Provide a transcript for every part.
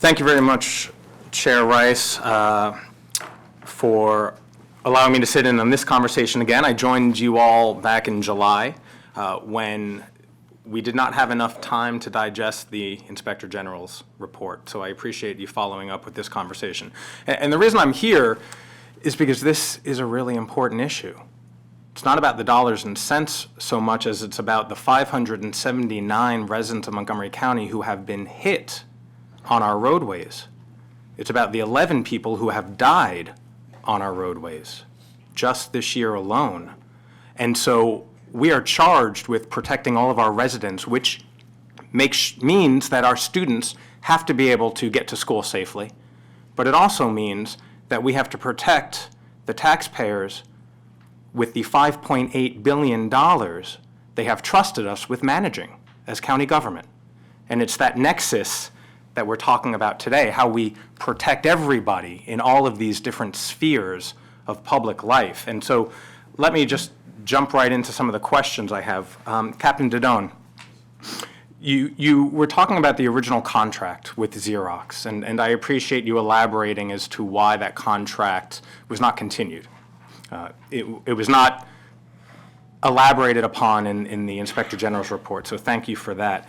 Thank you very much, Chair Rice, for allowing me to sit in on this conversation again. I joined you all back in July when we did not have enough time to digest the Inspector General's report, so I appreciate you following up with this conversation. And the reason I'm here is because this is a really important issue. It's not about the dollars and cents so much as it's about the 579 residents of Montgomery County who have been hit on our roadways. It's about the 11 people who have died on our roadways just this year alone. And so we are charged with protecting all of our residents, which means that our students have to be able to get to school safely. But it also means that we have to protect the taxpayers with the $5.8 billion they have trusted us with managing as county government. And it's that nexus that we're talking about today, how we protect everybody in all of these different spheres of public life. And so let me just jump right into some of the questions I have. Captain Didone, you were talking about the original contract with Xerox, and I appreciate you elaborating as to why that contract was not continued. It was not elaborated upon in the Inspector General's report, so thank you for that.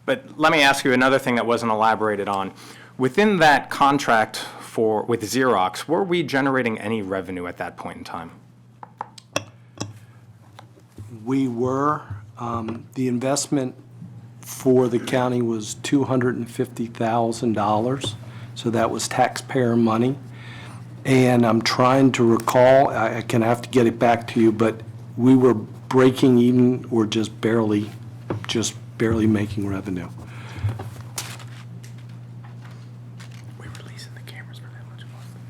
But let me ask you another thing that wasn't elaborated on. Within that contract with Xerox, were we generating any revenue at that point in time? We were. The investment for the county was $250,000, so that was taxpayer money. And I'm trying to recall, I can have to get it back to you, but we were breaking even or just barely making revenue. We were leasing the cameras for that much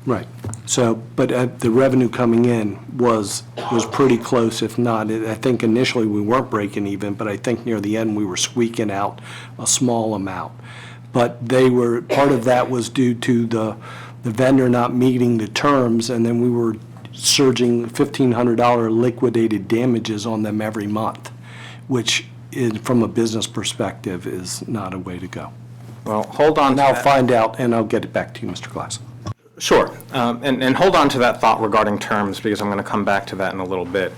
more. Right. So, but the revenue coming in was pretty close, if not. I think initially we weren't breaking even, but I think near the end we were squeaking out a small amount. But part of that was due to the vendor not meeting the terms, and then we were surging $1,500 liquidated damages on them every month, which from a business perspective is not a way to go. Well, hold on. And I'll find out, and I'll get it back to you, Mr. Glass. Sure, and hold on to that thought regarding terms, because I'm going to come back to that in a little bit.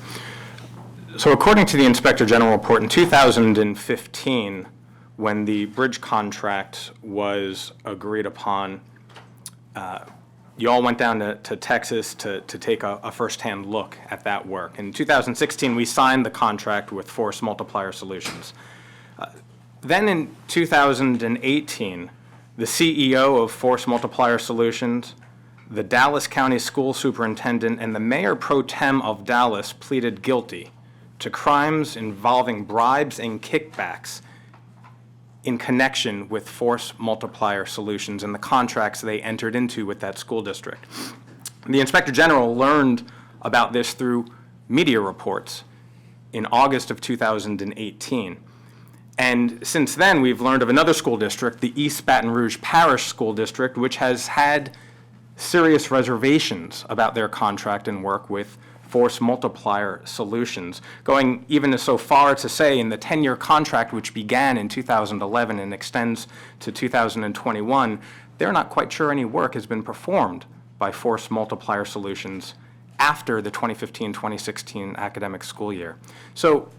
So according to the Inspector General report, in 2015, when the bridge contract was agreed upon, you all went down to Texas to take a firsthand look at that work. In 2016, we signed the contract with Force Multiplier Solutions. Then in 2018, the CEO of Force Multiplier Solutions, the Dallas County School Superintendent, and the Mayor Pro Tem of Dallas pleaded guilty to crimes involving bribes and kickbacks in connection with Force Multiplier Solutions and the contracts they entered into with that school district. The Inspector General learned about this through media reports in August of 2018. And since then, we've learned of another school district, the East Baton Rouge Parish School District, which has had serious reservations about their contract and work with Force Multiplier Solutions, going even so far to say in the 10-year contract, which began in 2011 and extends to 2021, they're not quite sure any work has been performed by Force Multiplier Solutions after the 2015-2016 academic school year. So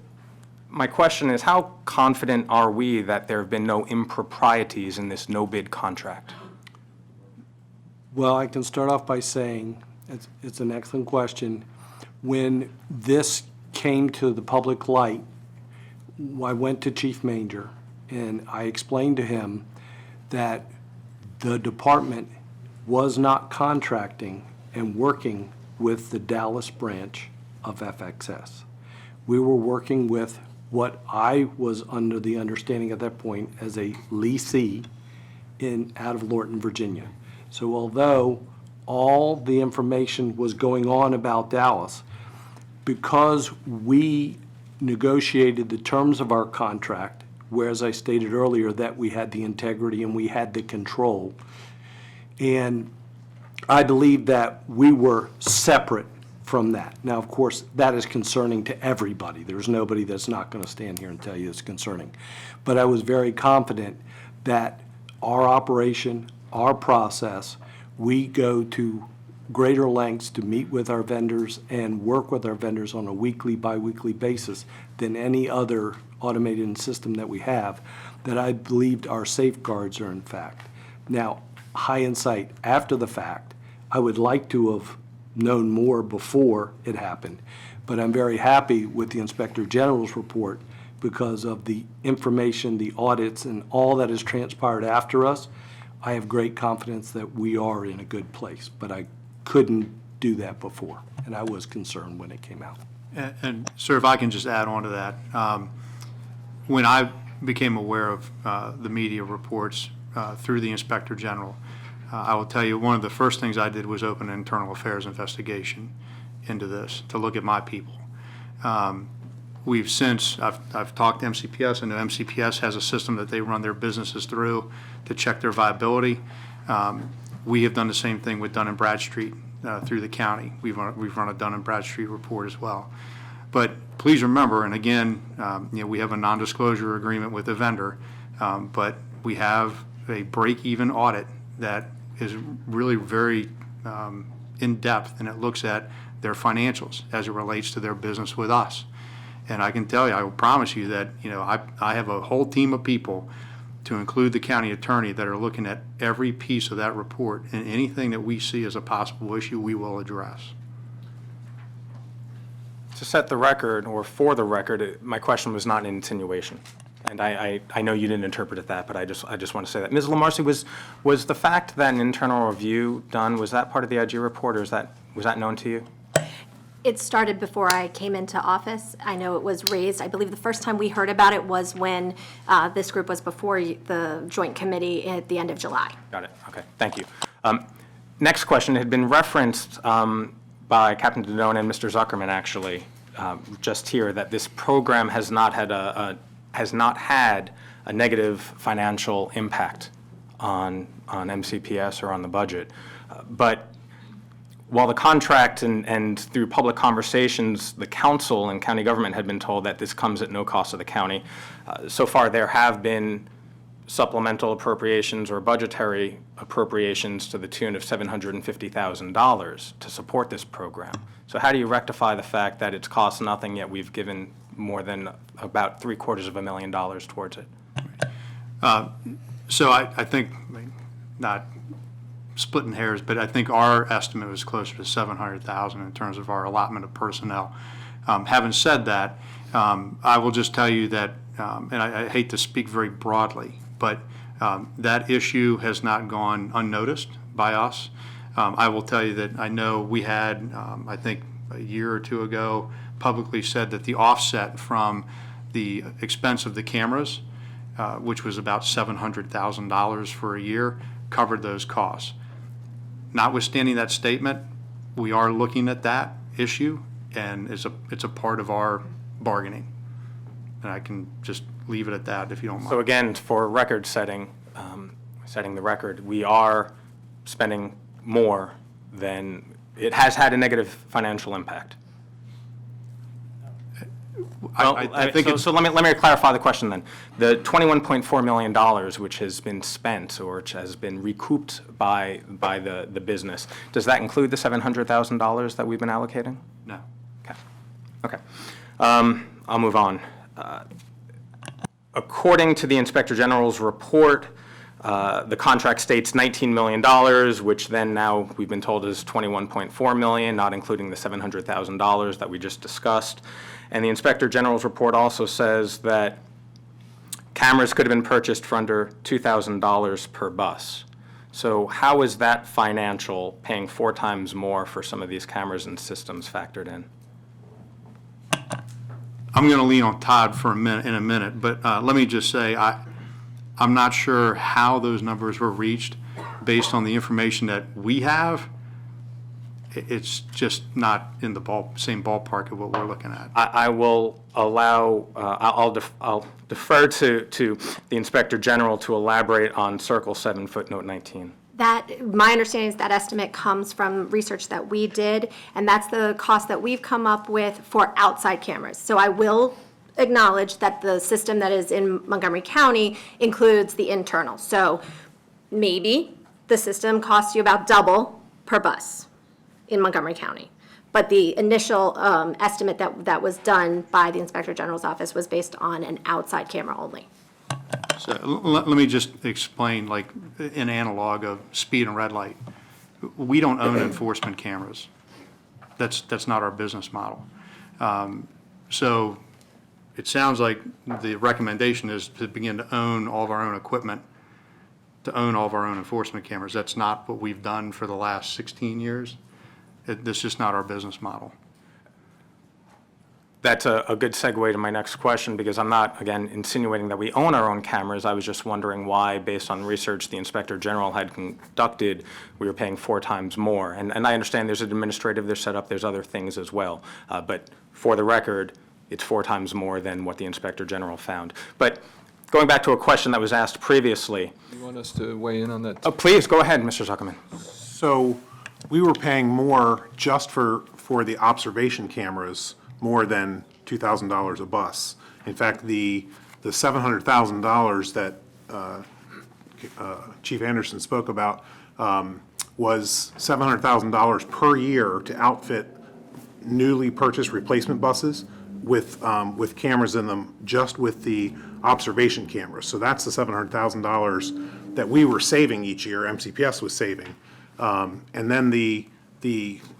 my question is, how confident are we that there have been no improprieties in this no-bid contract? Well, I can start off by saying it's an excellent question. When this came to the public light, I went to Chief Manger and I explained to him that the department was not contracting and working with the Dallas branch of FXS. We were working with what I was under the understanding at that point as a leasee out of Lorton, Virginia. So although all the information was going on about Dallas, because we negotiated the terms of our contract, where, as I stated earlier, that we had the integrity and we had the control, and I believe that we were separate from that. Now, of course, that is concerning to everybody. There's nobody that's not going to stand here and tell you it's concerning. But I was very confident that our operation, our process, we go to greater lengths to meet with our vendors and work with our vendors on a weekly, bi-weekly basis than any other automated system that we have, that I believed our safeguards are in fact. Now, hindsight, after the fact, I would like to have known more before it happened, but I'm very happy with the Inspector General's report because of the information, the audits, and all that has transpired after us. I have great confidence that we are in a good place, but I couldn't do that before, and I was concerned when it came out. And sir, if I can just add on to that, when I became aware of the media reports through the Inspector General, I will tell you one of the first things I did was open an internal affairs investigation into this to look at my people. We've since, I've talked to MCPS. I know MCPS has a system that they run their businesses through to check their viability. We have done the same thing with Dun & Bradstreet through the county. We've run a Dun & Bradstreet report as well. But please remember, and again, we have a non-disclosure agreement with the vendor, but we have a break-even audit that is really very in-depth, and it looks at their financials as it relates to their business with us. And I can tell you, I will promise you that, I have a whole team of people, to include the county attorney, that are looking at every piece of that report, and anything that we see as a possible issue, we will address. To set the record, or for the record, my question was not an insinuation. And I know you didn't interpret it that, but I just want to say that. Ms. Lamarcy, was the fact that an internal review done, was that part of the IG report, or was that known to you? It started before I came into office. I know it was raised, I believe the first time we heard about it was when this group was before the joint committee at the end of July. Got it. Okay. Thank you. Next question had been referenced by Captain Dodone and Mr. Zuckerman, actually, just here, that this program has not had a negative financial impact on MCPS or on the budget. But while the contract and through public conversations, the council and county government had been told that this comes at no cost to the county, so far there have been supplemental appropriations or budgetary appropriations to the tune of $750,000 to support this program. So how do you rectify the fact that it's cost nothing, yet we've given more than about $750,000 towards it? So I think, not splitting hairs, but I think our estimate was closer to $700,000 in terms of our allotment of personnel. Having said that, I will just tell you that, and I hate to speak very broadly, but that issue has not gone unnoticed by us. I will tell you that I know we had, I think a year or two ago, publicly said that the offset from the expense of the cameras, which was about $700,000 for a year, covered those costs. Notwithstanding that statement, we are looking at that issue, and it's a part of our bargaining. And I can just leave it at that if you don't mind. So again, for record setting, setting the record, we are spending more than, it has had a negative financial impact. I think so let me clarify the question then. The $21.4 million which has been spent or which has been recouped by the business, does that include the $700,000 that we've been allocating? No. Okay. I'll move on. According to the Inspector General's report, the contract states $19 million, which then now we've been told is $21.4 million, not including the $700,000 that we just discussed. And the Inspector General's report also says that cameras could have been purchased for under $2,000 per bus. So how is that financial, paying 4 times more for some of these cameras and systems, factored in? I'm going to lean on Todd for in a minute, but let me just say I'm not sure how those numbers were reached based on the information that we have. It's just not in the same ballpark of what we're looking at. I will allow, I'll defer to the Inspector General to elaborate on Circle 7, footnote 19. My understanding is that estimate comes from research that we did, and that's the cost that we've come up with for outside cameras. So I will acknowledge that the system that is in Montgomery County includes the internal. So maybe the system costs you about double per bus in Montgomery County. But the initial estimate that was done by the Inspector General's office was based on an outside camera only. So let me just explain, like, an analog of speed and red light. We don't own enforcement cameras. That's not our business model. So it sounds like the recommendation is to begin to own all of our own equipment, to own all of our own enforcement cameras. That's not what we've done for the last 16 years. That's just not our business model. That's a good segue to my next question, because I'm not, again, insinuating that we own our own cameras. I was just wondering why, based on research the Inspector General had conducted, we were paying 4 times more. And I understand there's administrative, there's setup, there's other things as well. But for the record, it's 4 times more than what the Inspector General found. But going back to a question that was asked previously. You want us to weigh in on that? Oh, please, go ahead, Mr. Zuckerman. So we were paying more just for the observation cameras, more than $2,000 a bus. In fact, the $700,000 that Chief Anderson spoke about was $700,000 per year to outfit newly purchased replacement buses with cameras in them, just with the observation cameras. So that's the $700,000 that we were saving each year, MCPS was saving. And then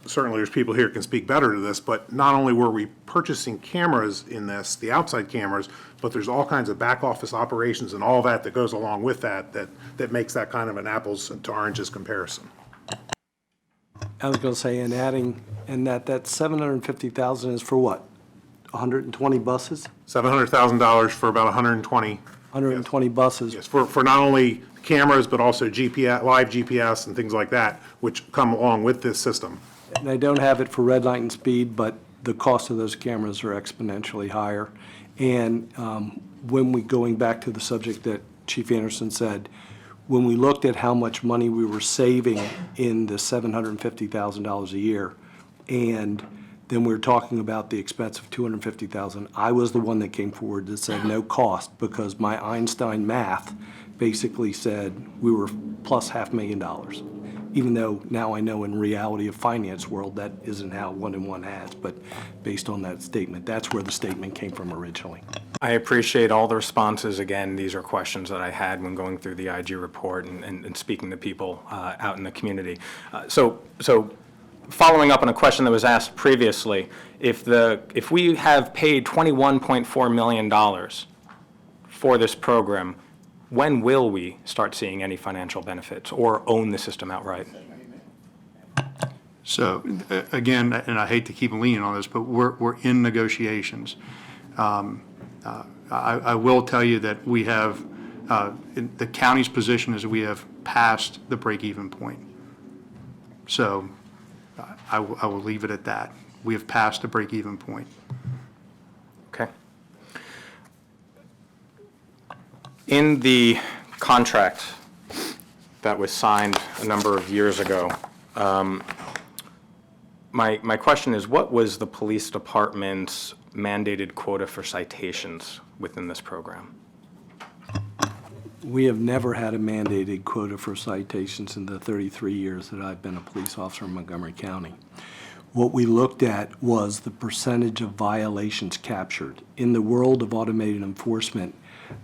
certainly there's people here who can speak better to this, but not only were we purchasing cameras in this, the outside cameras, but there's all kinds of back office operations and all that goes along with that makes that kind of an apples to oranges comparison. I was going to say, that 750,000 is for what? 120 buses? $700,000 for about 120. 120 buses. Yes, for not only cameras, but also GPS, live GPS and things like that, which come along with this system. And I don't have it for red light and speed, but the cost of those cameras are exponentially higher. And going back to the subject that Chief Anderson said, when we looked at how much money we were saving in the $750,000 a year, and then we were talking about the expense of $250,000, I was the one that came forward that said no cost, because my Einstein math basically said we were plus $500,000. Even though now I know in reality of finance world, that isn't how 1 and 1 adds, but based on that statement, that's where the statement came from originally. I appreciate all the responses. Again, these are questions that I had when going through the IG report and speaking to people out in the community. So following up on a question that was asked previously, if we have paid $21.4 million for this program, when will we start seeing any financial benefits or own the system outright? So again, and I hate to keep leaning on this, but we're in negotiations. I will tell you that we have, the county's position is we have passed the break-even point. So I will leave it at that. We have passed the break-even point. Okay. In the contract that was signed a number of years ago, my question is, what was the police department's mandated quota for citations within this program? We have never had a mandated quota for citations in the 33 years that I've been a police officer in Montgomery County. What we looked at was the percentage of violations captured. In the world of automated enforcement,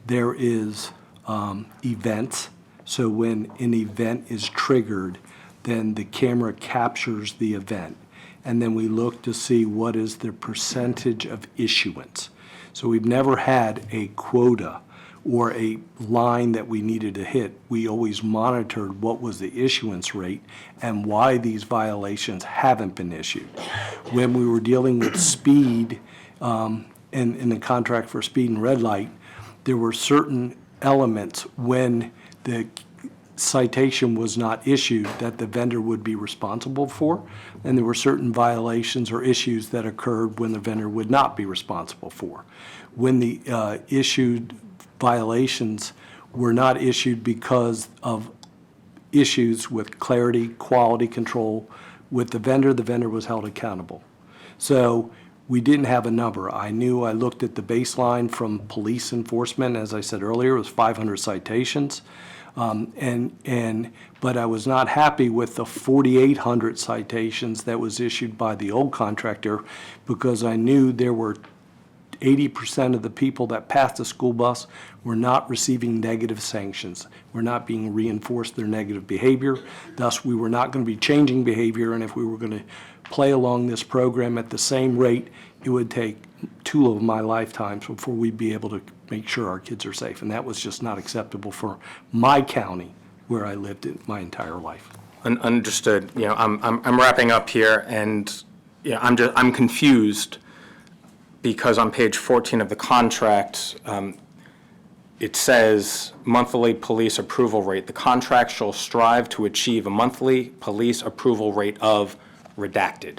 there is events. So when an event is triggered, then the camera captures the event. And then we look to see what is the percentage of issuance. So we've never had a quota or a line that we needed to hit. We always monitored what was the issuance rate and why these violations haven't been issued. When we were dealing with speed in the contract for speed and red light, there were certain elements when the citation was not issued that the vendor would be responsible for, and there were certain violations or issues that occurred when the vendor would not be responsible for. When the issued violations were not issued because of issues with clarity, quality control with the vendor was held accountable. So we didn't have a number. I looked at the baseline from police enforcement, as I said earlier, it was 500 citations. But I was not happy with the 4,800 citations that was issued by the old contractor, because I knew there were 80% of the people that passed the school bus were not receiving negative sanctions, were not being reinforced their negative behavior. Thus, we were not going to be changing behavior, and if we were going to play along this program at the same rate, it would take 2 of my lifetimes before we'd be able to make sure our kids are safe. And that was just not acceptable for my county, where I lived in my entire life. Understood. You know, I'm wrapping up here, and I'm confused, because on page 14 of the contract, it says monthly police approval rate. The contract shall strive to achieve a monthly police approval rate of redacted.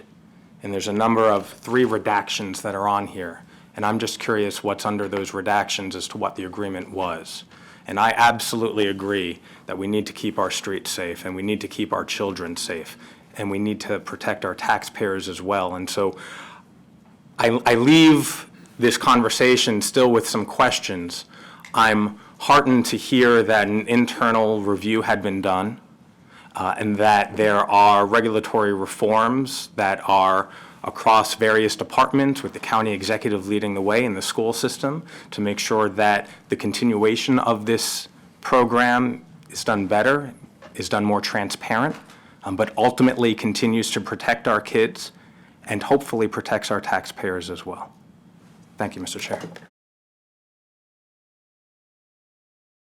And there's a number of 3 redactions that are on here. And I'm just curious what's under those redactions as to what the agreement was. And I absolutely agree that we need to keep our streets safe, and we need to keep our children safe, and we need to protect our taxpayers as well. And so I leave this conversation still with some questions. I'm heartened to hear that an internal review had been done, and that there are regulatory reforms that are across various departments, with the county executive leading the way in the school system, to make sure that the continuation of this program is done better, is done more transparent, but ultimately continues to protect our kids and hopefully protects our taxpayers as well. Thank you, Mr. Chair.